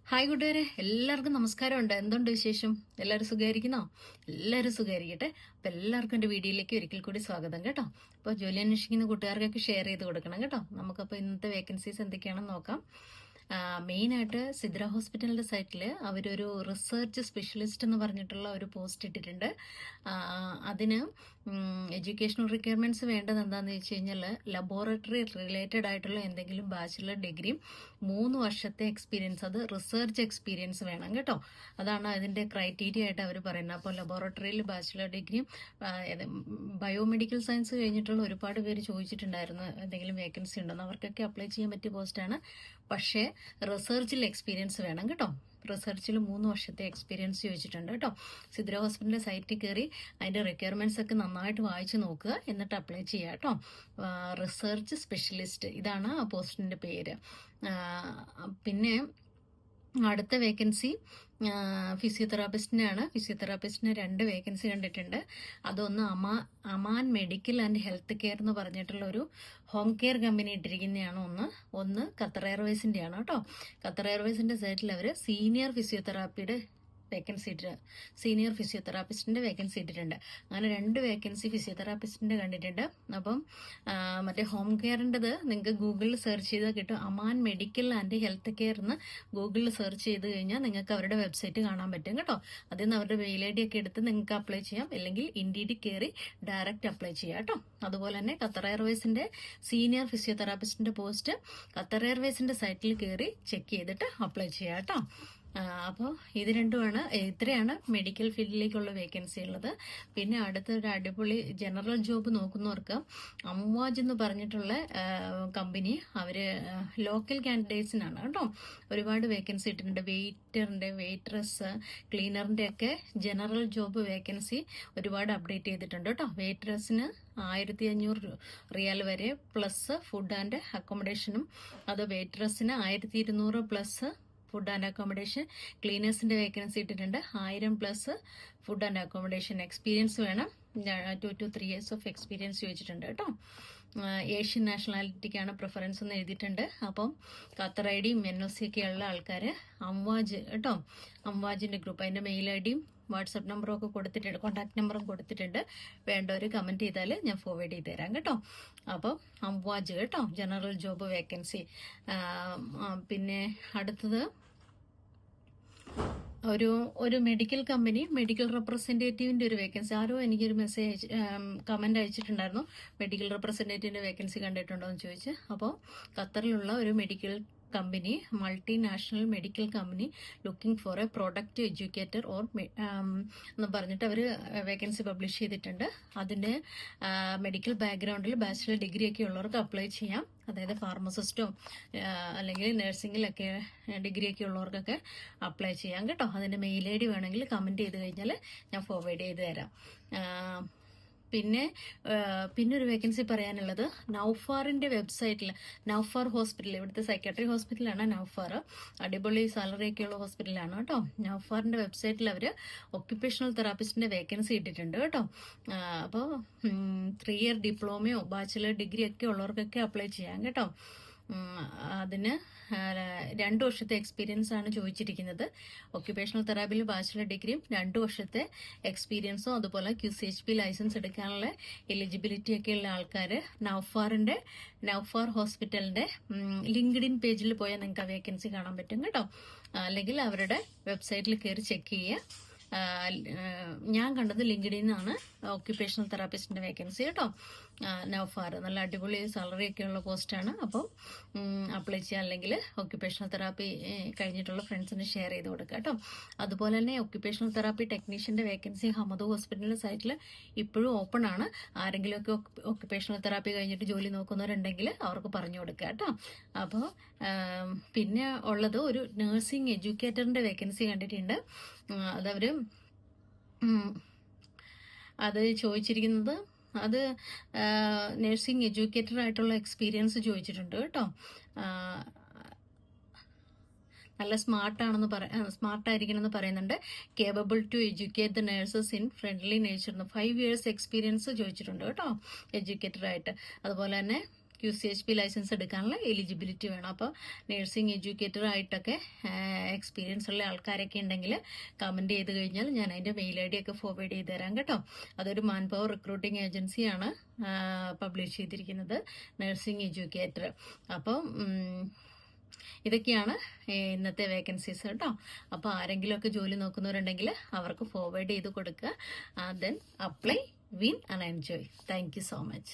Hi കൂട്ടുകാരെ, എല്ലാവർക്കും നമസ്കാരമുണ്ട്. എന്തുണ്ട് വിശേഷം? എല്ലാവരും സുഖമായിരിക്കുന്നോ? എല്ലാവരും സുഖമായിരിക്കട്ടെ. അപ്പം എല്ലാവർക്കും എൻ്റെ വീഡിയോയിലേക്ക് ഒരിക്കൽ കൂടി സ്വാഗതം കേട്ടോ. അപ്പോൾ ജോലി അന്വേഷിക്കുന്ന കൂട്ടുകാർക്കൊക്കെ ഷെയർ ചെയ്ത് കൊടുക്കണം കേട്ടോ. നമുക്കപ്പോൾ ഇന്നത്തെ വേക്കൻസീസ് എന്തൊക്കെയാണെന്ന് നോക്കാം. മെയിനായിട്ട് സിദ്ര ഹോസ്പിറ്റലിൻ്റെ സൈറ്റിൽ അവരൊരു റിസർച്ച് സ്പെഷ്യലിസ്റ്റ് എന്ന് പറഞ്ഞിട്ടുള്ള ഒരു പോസ്റ്റ് ഇട്ടിട്ടുണ്ട്. അതിന് എഡ്യൂക്കേഷണൽ റിക്വയർമെൻറ്റ്സ് വേണ്ടത് എന്താണെന്ന് വെച്ച് കഴിഞ്ഞാൽ ലബോറട്ടറി റിലേറ്റഡ് ആയിട്ടുള്ള എന്തെങ്കിലും ബാച്ചിലർ ഡിഗ്രിയും 3 വർഷത്തെ എക്സ്പീരിയൻസ്, അത് റിസർച്ച് എക്സ്പീരിയൻസ് വേണം കേട്ടോ. അതാണ് അതിൻ്റെ ക്രൈറ്റീരിയ ആയിട്ട് അവർ പറയുന്നത്. അപ്പോൾ ലബോറട്ടറിയിൽ ബാച്ചിലർ ഡിഗ്രിയും ബയോമെഡിക്കൽ സയൻസ് കഴിഞ്ഞിട്ടുള്ള ഒരുപാട് പേര് ചോദിച്ചിട്ടുണ്ടായിരുന്നു എന്തെങ്കിലും വേക്കൻസി ഉണ്ടെന്ന്. അവർക്കൊക്കെ അപ്ലൈ ചെയ്യാൻ പറ്റിയ പോസ്റ്റാണ്. പക്ഷേ റിസർച്ചിൽ എക്സ്പീരിയൻസ് വേണം കേട്ടോ. റിസർച്ചിൽ 3 വർഷത്തെ എക്സ്പീരിയൻസ് ചോദിച്ചിട്ടുണ്ട് കേട്ടോ. സിദ്ര ഹോസ്പിറ്റലിൻ്റെ സൈറ്റിൽ കയറി അതിൻ്റെ റിക്വയർമെൻറ്റ്സ് ഒക്കെ നന്നായിട്ട് വായിച്ച് നോക്കുക, എന്നിട്ട് അപ്ലൈ ചെയ്യുക കേട്ടോ. റിസർച്ച് സ്പെഷ്യലിസ്റ്റ്, ഇതാണ് ആ പോസ്റ്റിൻ്റെ പേര്. പിന്നെ അടുത്ത വേക്കൻസി ഫിസിയോതെറാപ്പിസ്റ്റിനാണ്. ഫിസിയോതെറാപ്പിസ്റ്റിന് 2 വേക്കൻസി കണ്ടിട്ടുണ്ട്. അതൊന്ന് Aman medical and health care എന്ന് പറഞ്ഞിട്ടുള്ള ഒരു ഹോം കെയർ കമ്പനി ഇട്ടിരിക്കുന്നതാണ്. ഒന്ന് ഖത്തർ എയർവേസിൻ്റെയാണ് കേട്ടോ. ഖത്തർ എയർവേസിൻ്റെ സൈറ്റിൽ അവർ സീനിയർ ഫിസിയോതെറാപ്പിയുടെ വേക്കൻസി ഇട്ടിട്ടുണ്ട്, സീനിയർ ഫിസിയോതെറാപ്പിസ്റ്റിൻ്റെ വേക്കൻസി ഇട്ടിട്ടുണ്ട്. അങ്ങനെ 2 വേക്കൻസി ഫിസിയോതെറാപ്പിസ്റ്റിൻ്റെ കണ്ടിട്ടുണ്ട്. അപ്പം മറ്റേ ഹോം കെയറിൻ്റെത് നിങ്ങൾക്ക് ഗൂഗിളിൽ സെർച്ച് ചെയ്താൽ കിട്ടും. Aman medical and health care എന്ന് ഗൂഗിളിൽ സെർച്ച് ചെയ്ത് കഴിഞ്ഞാൽ നിങ്ങൾക്ക് അവരുടെ വെബ്സൈറ്റ് കാണാൻ പറ്റും കേട്ടോ. അതിൽ നിന്ന് അവരുടെ മെയിൽ ഐ ഡി ഒക്കെ എടുത്ത് നിങ്ങൾക്ക് അപ്ലൈ ചെയ്യാം, അല്ലെങ്കിൽ ഇൻഡീഡിൽ കയറി ഡയറക്റ്റ് അപ്ലൈ ചെയ്യാം കേട്ടോ. അതുപോലെ തന്നെ ഖത്തർ എയർവേസിൻ്റെ സീനിയർ ഫിസിയോതെറാപ്പിസ്റ്റിൻ്റെ പോസ്റ്റ് ഖത്തർ എയർവേസിൻ്റെ സൈറ്റിൽ കയറി ചെക്ക് ചെയ്തിട്ട് അപ്ലൈ ചെയ്യാം കേട്ടോ. അപ്പോൾ ഇത് രണ്ടുമാണ്, ഇത്രയാണ് മെഡിക്കൽ ഫീൽഡിലേക്കുള്ള വേക്കൻസി ഉള്ളത്. പിന്നെ അടുത്തൊരു അടിപൊളി ജനറൽ ജോബ് നോക്കുന്നവർക്ക് അംവാജ് എന്ന് പറഞ്ഞിട്ടുള്ള കമ്പനി, അവർ ലോക്കൽ കാൻഡിഡേറ്റ്സിനാണ് കേട്ടോ. ഒരുപാട് വേക്കൻസി ഇട്ടിട്ടുണ്ട്. വെയിറ്ററിൻ്റെ, വെയിട്രസ്, ക്ലീനറിൻ്റെ ഒക്കെ ജനറൽ ജോബ് വേക്കൻസി ഒരുപാട് അപ്ഡേറ്റ് ചെയ്തിട്ടുണ്ട് കേട്ടോ. വെയിട്രസിന് 1500 റിയാൽ വരെ പ്ലസ് ഫുഡ് ആൻഡ് അക്കോമഡേഷനും, അത് വെയിട്രസിന് 1200 പ്ലസ് ഫുഡ് ആൻഡ് അക്കോമഡേഷൻ. ക്ലീനേഴ്സിന്റെ വേക്കൻസി ഇട്ടിട്ടുണ്ട് 1000 plus food and accommodation. Experience വേണം, 2 to 3 years ഓഫ് എക്സ്പീരിയൻസ് ചോദിച്ചിട്ടുണ്ട് കേട്ടോ. ഏഷ്യൻ നാഷണാലിറ്റിക്കാണ് പ്രിഫറൻസ് എന്ന് എഴുതിയിട്ടുണ്ട്. അപ്പം ഖത്തർ ഐ ഡിയും NOC ഒക്കെ ഉള്ള ആൾക്കാർ അംവാജ് കേട്ടോ, അംവാജിന്റെ ഗ്രൂപ്പ്, അതിന്റെ മെയിൽ ഐ ഡിയും വാട്സപ്പ് നമ്പറും ഒക്കെ കൊടുത്തിട്ടുണ്ട്, കോൺടാക്ട് നമ്പറും കൊടുത്തിട്ടുണ്ട്. വേണ്ടവർ കമന്റ് ചെയ്താൽ ഞാൻ ഫോർവേഡ് ചെയ്ത് തരാം കേട്ടോ. അപ്പം അംവാജ് കേട്ടോ, ജനറൽ ജോബ് വേക്കൻസി. പിന്നെ അടുത്തത് ഒരു മെഡിക്കൽ കമ്പനി, മെഡിക്കൽ റെപ്രസെൻറ്റേറ്റീവിൻ്റെ ഒരു വേക്കൻസി. ആരോ എനിക്കൊരു മെസ്സേജ് കമൻ്റ് അയച്ചിട്ടുണ്ടായിരുന്നു, മെഡിക്കൽ റെപ്രസെൻറ്റേറ്റീവിൻ്റെ വേക്കൻസി കണ്ടിട്ടുണ്ടോ എന്ന് ചോദിച്ച്. അപ്പോൾ ഖത്തറിലുള്ള ഒരു medical company, multinational medical company looking for A product educator or എന്ന് പറഞ്ഞിട്ട് അവർ വേക്കൻസി പബ്ലിഷ് ചെയ്തിട്ടുണ്ട്. അതിൻ്റെ മെഡിക്കൽ ബാക്ക്ഗ്രൗണ്ടിൽ ബാച്ചിലർ ഡിഗ്രി ഒക്കെ ഉള്ളവർക്ക് അപ്ലൈ ചെയ്യാം. അതായത് ഫാർമസിസ്റ്റോ അല്ലെങ്കിൽ നഴ്സിംഗിലൊക്കെ ഡിഗ്രി ഒക്കെ ഉള്ളവർക്കൊക്കെ അപ്ലൈ ചെയ്യാം കേട്ടോ. അതിൻ്റെ മെയിൽ ഐ ഡി വേണമെങ്കിൽ കമൻറ്റ് ചെയ്ത് കഴിഞ്ഞാൽ ഞാൻ ഫോർവേഡ് ചെയ്ത് തരാം. പിന്നെ ഒരു വേക്കൻസി പറയാനുള്ളത് നൗഫാറിന്റെ വെബ്സൈറ്റിൽ, നൗഫാർ ഹോസ്പിറ്റൽ, ഇവിടുത്തെ സൈക്കാട്രി ഹോസ്പിറ്റലാണ് നൗഫാർ. അടിപൊളി സാലറി ഒക്കെയുള്ള ഹോസ്പിറ്റലാണ് കേട്ടോ. നൗഫാറിന്റെ വെബ്സൈറ്റിൽ അവർ ഒക്യുപ്പേഷണൽ തെറാപ്പിസ്റ്റിന്റെ വേക്കൻസി ഇട്ടിട്ടുണ്ട് കേട്ടോ. അപ്പോൾ 3 year ഡിപ്ലോമയോ ബാച്ചിലർ ഡിഗ്രി ഒക്കെ ഉള്ളവർക്കൊക്കെ അപ്ലൈ ചെയ്യാം കേട്ടോ. അതിന് 2 വർഷത്തെ എക്സ്പീരിയൻസ് ആണ് ചോദിച്ചിരിക്കുന്നത്. ഒക്യുപ്പേഷണൽ തെറാപ്പിയിൽ ബാച്ചിലർ ഡിഗ്രിയും 2 വർഷത്തെ എക്സ്പീരിയൻസും, അതുപോലെ QCHP ലൈസൻസ് എടുക്കാനുള്ള എലിജിബിലിറ്റി ഒക്കെ ഉള്ള ആൾക്കാർ നൗഫാർ ഹോസ്പിറ്റലിന്റെ ലിങ്ക്ഡിൻ പേജിൽ പോയാൽ നിങ്ങൾക്ക് ആ വേക്കൻസി കാണാൻ പറ്റും കേട്ടോ. അല്ലെങ്കിൽ അവരുടെ വെബ്സൈറ്റിൽ കയറി ചെക്ക് ചെയ്യുക. ഞാൻ കണ്ടത് ലിങ്ക്ഡിൻ ആണ് ഒക്യുപ്പേഷണൽ തെറാപ്പിസ്റ്റിന്റെ വേക്കൻസി കേട്ടോ. നൗഫാർ നല്ല അടിപൊളി സാലറി ഒക്കെ ഉള്ള പോസ്റ്റാണ്. അപ്പം അപ്ലൈ ചെയ്യാൻ, അല്ലെങ്കിൽ ഒക്യുപ്പേഷണൽ തെറാപ്പി കഴിഞ്ഞിട്ടുള്ള ഫ്രണ്ട്സിന് ഷെയർ ചെയ്ത് കൊടുക്കുക കേട്ടോ. അതുപോലെ തന്നെ ഒക്യുപ്പേഷണൽ തെറാപ്പി ടെക്നീഷ്യന്റെ വേക്കൻസി ഹമദ് ഹോസ്പിറ്റലിന്റെ സൈറ്റിൽ ഇപ്പോഴും ഓപ്പൺ ആണ്. ആരെങ്കിലുമൊക്കെ ഒക്യുപ്പേഷണൽ തെറാപ്പി കഴിഞ്ഞിട്ട് ജോലി നോക്കുന്നവരുണ്ടെങ്കിൽ അവർക്ക് പറഞ്ഞു കൊടുക്കുക കേട്ടോ. അപ്പോൾ പിന്നെ ഉള്ളത് ഒരു നഴ്സിംഗ് എഡ്യൂക്കേറ്ററിന്റെ വേക്കൻസി കണ്ടിട്ടുണ്ട്. അത് ചോദിച്ചിരിക്കുന്നത്, അത് നഴ്സിംഗ് എഡ്യൂക്കേറ്റർ ആയിട്ടുള്ള എക്സ്പീരിയൻസ് ചോദിച്ചിട്ടുണ്ട് കേട്ടോ. നല്ല സ്മാർട്ടായിരിക്കണം എന്ന് പറയുന്നുണ്ട്. Capable to educate the nurses in friendly nature. 5 years experience ചോദിച്ചിട്ടുണ്ട് കേട്ടോ എഡ്യൂക്കേറ്റർ ആയിട്ട്. അതുപോലെ തന്നെ QCHP ലൈസൻസ് എടുക്കാനുള്ള എലിജിബിലിറ്റി വേണം. അപ്പോൾ നഴ്സിംഗ് എഡ്യൂക്കേറ്റർ ആയിട്ടൊക്കെ എക്സ്പീരിയൻസ് ഉള്ള ആൾക്കാരൊക്കെ ഉണ്ടെങ്കിൽ കമൻറ്റ് ചെയ്ത് കഴിഞ്ഞാൽ ഞാൻ അതിൻ്റെ മെയിൽ ID ഒക്കെ ഫോർവേഡ് ചെയ്ത് തരാം കേട്ടോ. അതൊരു മാൻ പവർ റിക്രൂട്ടിംഗ് ഏജൻസിയാണ് പബ്ലിഷ് ചെയ്തിരിക്കുന്നത്, നഴ്സിംഗ് എഡ്യൂക്കേറ്റർ. അപ്പോൾ ഇതൊക്കെയാണ് ഇന്നത്തെ വേക്കൻസീസ് കേട്ടോ. അപ്പോൾ ആരെങ്കിലുമൊക്കെ ജോലി നോക്കുന്നവരുണ്ടെങ്കിൽ അവർക്ക് ഫോർവേഡ് ചെയ്ത് കൊടുക്കുക. Then apply, win and enjoy. Thank you so much.